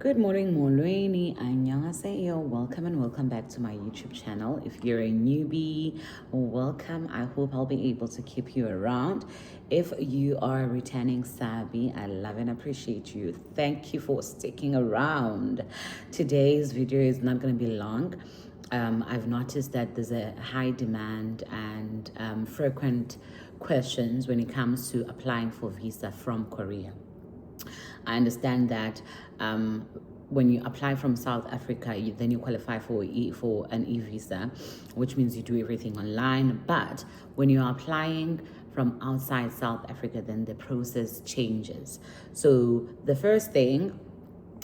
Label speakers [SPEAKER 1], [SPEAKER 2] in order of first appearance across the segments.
[SPEAKER 1] Good morning, Molweni. Annyeonghaseyo. Welcome and welcome back to my YouTube channel. If you're a newbie, welcome. I hope I'll be able to keep you around. If you are a returning Sabi, I love and appreciate you. Thank you for sticking around. Today's video is not going to be long. I've noticed that there's a high demand and frequent questions when it comes to applying for visa from Korea. I understand that when you apply from South Africa, then you qualify for an e-visa, which means you do everything online. But when you're applying from outside South Africa, then the process changes. So the first thing,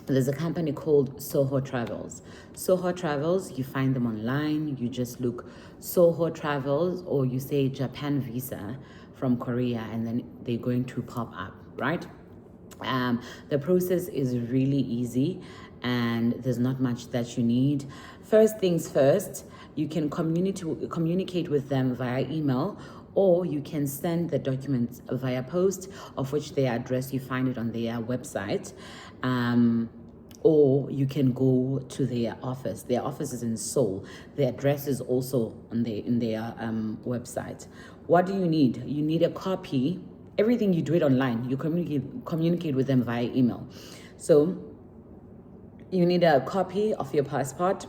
[SPEAKER 1] there's a company called Soho Travels. Soho Travels, you find them online. You just look Soho Travels, or you say Japan visa from Korea, and then they're going to pop up, right? The process is really easy and there's not much that you need. First things first, you can communicate with them via email, or you can send the documents via post, of which their address, you find it on their website. Or you can go to their office. Their office is in Seoul. The address is also on in their website. What do you need? You need a copy. Everything you do it online. You communicate with them via email. So you need a copy of your passport,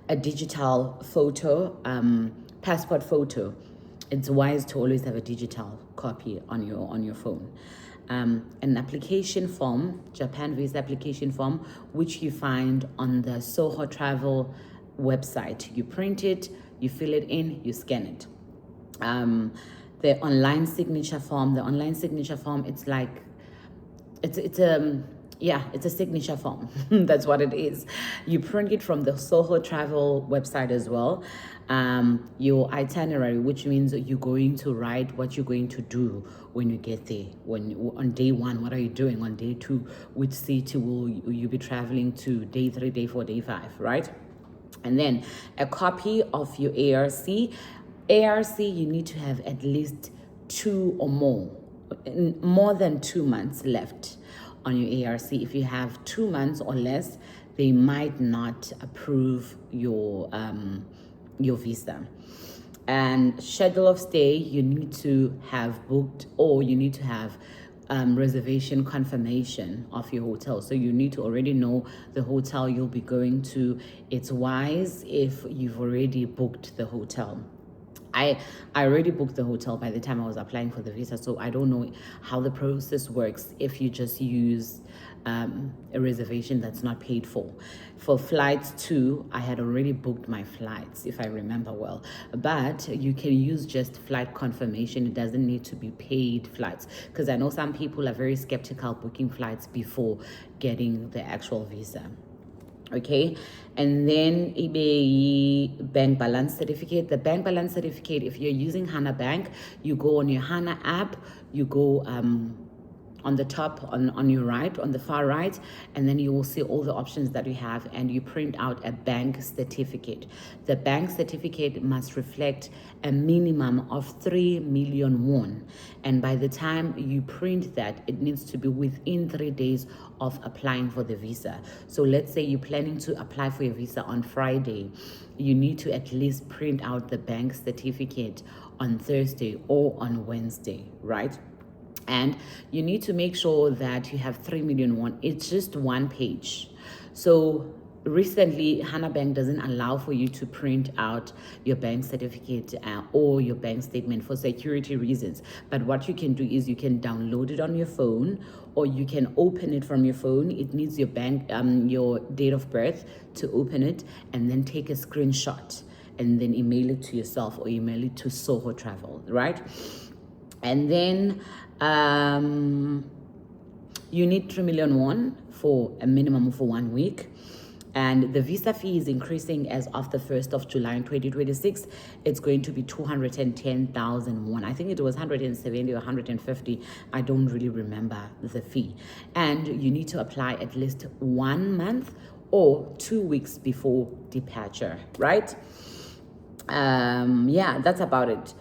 [SPEAKER 1] a digital photo, passport photo. It's wise to always have a digital copy on your phone. An application form, Japan visa application form, which you find on the Soho Travel website. You print it, you fill it in, you scan it. The online signature form. The online signature form, it's like, it's a signature form. That's what it is. You print it from the Soho Travel website as well. Your itinerary, which means you're going to write what you're going to do when you get there. On day one, what are you doing? On day two, which city will you be traveling to? Day 3, day 4, day 5, right? And then a copy of your ARC. You need to have at least 2 or more than 2 months left on your ARC. If you have 2 months or less, they might not approve your visa. And schedule of stay, you need to have booked, or you need to have reservation confirmation of your hotel. So you need to already know the hotel you'll be going to. It's wise if you've already booked the hotel. I already booked the hotel by the time I was applying for the visa, so I don't know how the process works if you just use a reservation that's not paid for. For flights too, I had already booked my flights, if I remember well. But you can use just flight confirmation. It doesn't need to be paid flights, because I know some people are very skeptical booking flights before getting the actual visa. Okay, and then eBay bank balance certificate. The bank balance certificate, if you're using Hana Bank, you go on your Hana app, you go on the top, on your right, on the far right, and then you will see all the options that you have, and you print out a bank certificate. The bank certificate must reflect a minimum of 3 million won, and by the time you print that, it needs to be within 3 days of applying for the visa. So let's say you're planning to apply for your visa on Friday, you need to at least print out the bank certificate on Thursday or on Wednesday, right? And you need to make sure that you have 3 million won. It's just one page. So recently, Hana Bank doesn't allow for you to print out your bank certificate or your bank statement for security reasons. But what you can do is you can download it on your phone, or you can open it from your phone. It needs your your date of birth to open it, and then take a screenshot and then email it to yourself or email it to Soho Travel, right? And then you need 3 million won for a minimum for 1 week. And the visa fee is increasing as of the 1st of July in 2026. It's going to be 210,000 won. I think it was 170 or 150. I don't really remember the fee. And you need to apply at least 1 month or 2 weeks before departure, right? Yeah, that's about it.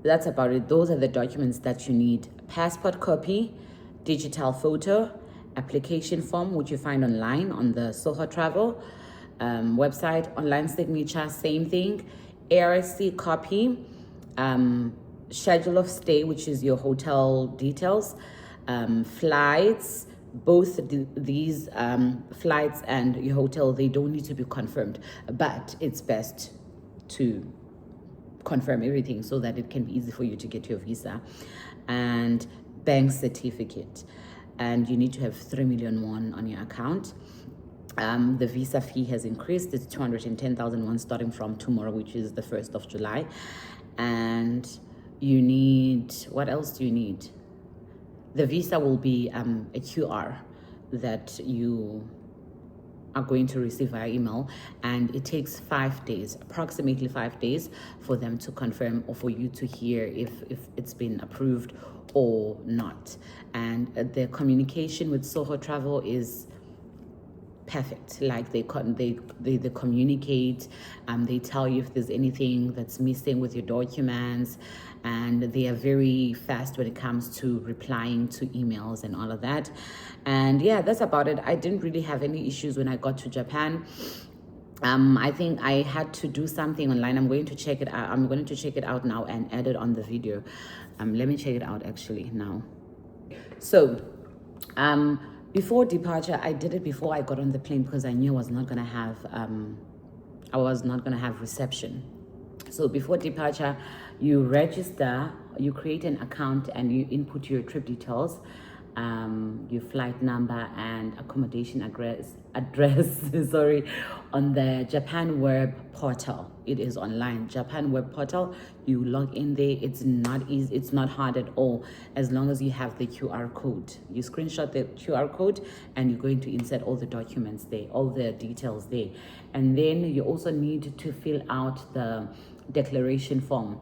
[SPEAKER 1] Those are the documents that you need: passport copy, digital photo, application form, which you find online on the Soho Travel website. Online signature, same thing. ARC copy, schedule of stay, which is your hotel details, flights. Both these flights and your hotel, they don't need to be confirmed, but it's best to confirm everything so that it can be easy for you to get your visa. And bank certificate, and you need to have 3 million won on your account. The visa fee has increased. It's 210,000 won starting from tomorrow, which is the 1st of July. And you need, what else do you need? The visa will be a QR that you are going to receive via email, and it takes 5 days, approximately 5 days, for them to confirm or for you to hear if it's been approved or not. And the communication with Soho Travel is perfect. Like they communicate, they tell you if there's anything that's missing with your documents, and they are very fast when it comes to replying to emails and all of that. And yeah, that's about it. I didn't really have any issues when I got to Japan. I think I had to do something online. I'm going to check it out. I'm going to check it out now and add it on the video. Let me check it out actually now. So, before departure, I did it before I got on the plane because I knew I was not gonna have reception. So before departure, you register, you create an account, and you input your trip details, your flight number and accommodation address sorry, on the Japan web portal. It is online, Japan web portal. You log in there. It's not easy, it's not hard at all, as long as you have the QR code. You screenshot the QR code and you're going to insert all the documents there, all the details there. And then you also need to fill out the declaration form.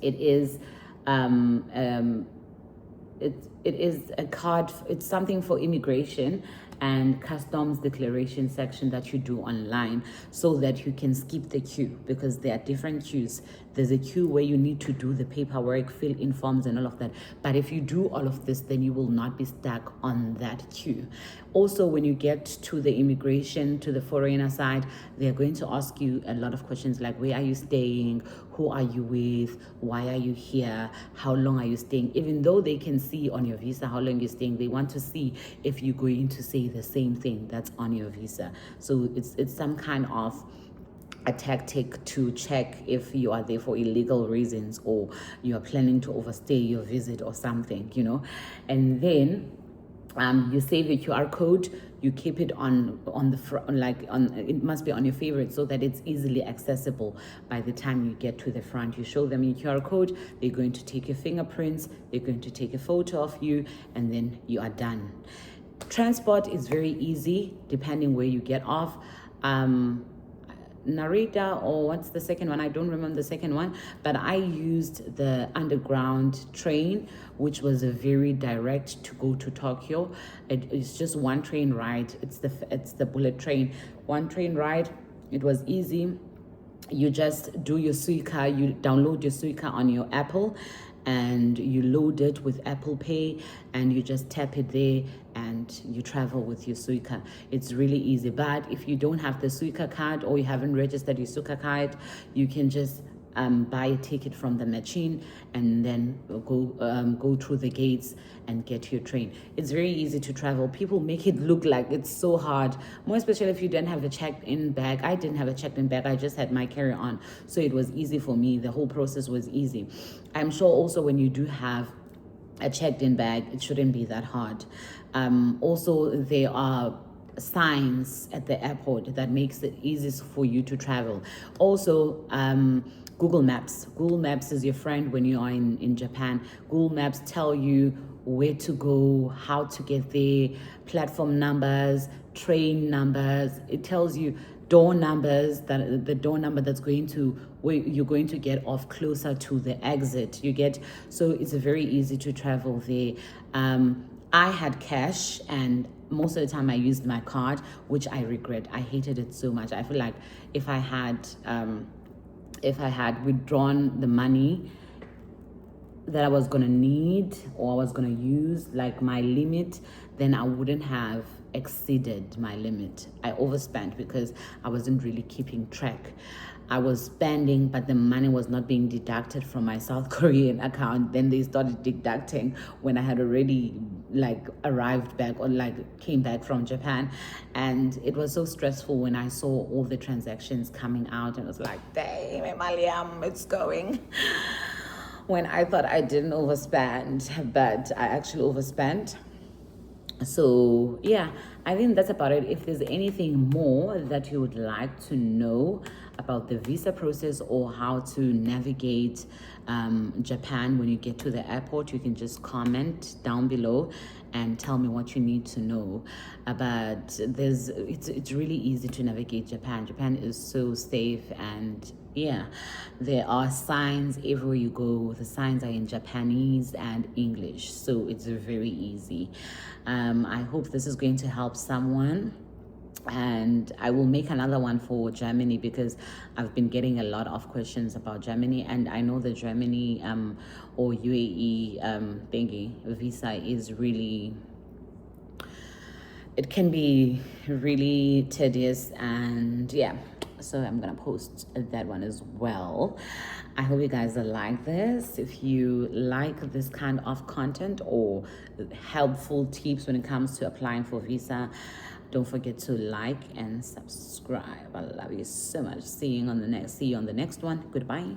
[SPEAKER 1] It is it is a card, it's something for immigration and customs declaration section that you do online, so that you can skip the queue, because there are different queues. There's a queue where you need to do the paperwork, fill in forms and all of that. But if you do all of this, then you will not be stuck on that queue. Also, when you get to the immigration, to the foreigner side, they're going to ask you a lot of questions like, where are you staying? Who are you with? Why are you here? How long are you staying? Even though they can see on your visa how long you're staying, they want to see if you're going to say the same thing that's on your visa. So it's some kind of a tactic to check if you are there for illegal reasons, or you are planning to overstay your visit or something, you know. And then you save your QR code, you keep it on the front, like it must be on your favorite, so that it's easily accessible. By the time you get to the front, you show them your QR code, they're going to take your fingerprints, they're going to take a photo of you, and then you are done. Transport is very easy depending where you get off. Narita, or what's the second one? I don't remember the second one, but I used the underground train, which was a very direct to go to Tokyo. It's just one train ride. It's the bullet train, one train ride. It was easy. You just do your Suica, you download your Suica on your Apple, and you load it with Apple Pay, and you just tap it there and you travel with your Suica. It's really easy. But if you don't have the Suica card, or you haven't registered your Suica card, you can just buy a ticket from the machine and then go through the gates and get your train. It's very easy to travel. People make it look like it's so hard, more especially if you don't have a checked-in bag. I didn't have a checked-in bag. I just had my carry-on, so it was easy for me. The whole process was easy. I'm sure also when you do have a checked-in bag, it shouldn't be that hard. Also, there are signs at the airport that makes it easiest for you to travel. Also, Google Maps. Google Maps is your friend when you are in Japan. Google Maps tell you where to go, how to get there, platform numbers, train numbers. It tells you door numbers, that the door number that's going to, where you're going to get off closer to the exit. You get, so it's very easy to travel there. I had cash, and most of the time I used my card, which I regret. I hated it so much. I feel like if I had withdrawn the money that I was gonna need or I was gonna use, like my limit, then I wouldn't have exceeded my limit. I overspent because I wasn't really keeping track. I was spending, but the money was not being deducted from my South Korean account. Then they started deducting when I had already like arrived back or like came back from Japan. And it was so stressful when I saw all the transactions coming out and it was like, damn, Maliam, it's going. When I thought I didn't overspend, but I actually overspent. So yeah, I think that's about it. If there's anything more that you would like to know about the visa process or how to navigate Japan when you get to the airport, you can just comment down below and tell me what you need to know. But it's really easy to navigate Japan. Japan is so safe, and yeah, there are signs everywhere you go. The signs are in Japanese and English, so it's very easy. I hope this is going to help someone, and I will make another one for Germany because I've been getting a lot of questions about Germany, and I know the Germany or UAE thingy visa is really, it can be really tedious, and yeah, so I'm gonna post that one as well. I hope you guys like this. If you like this kind of content or helpful tips when it comes to applying for visa, don't forget to like and subscribe. I love you so much. See you on the next one. Goodbye.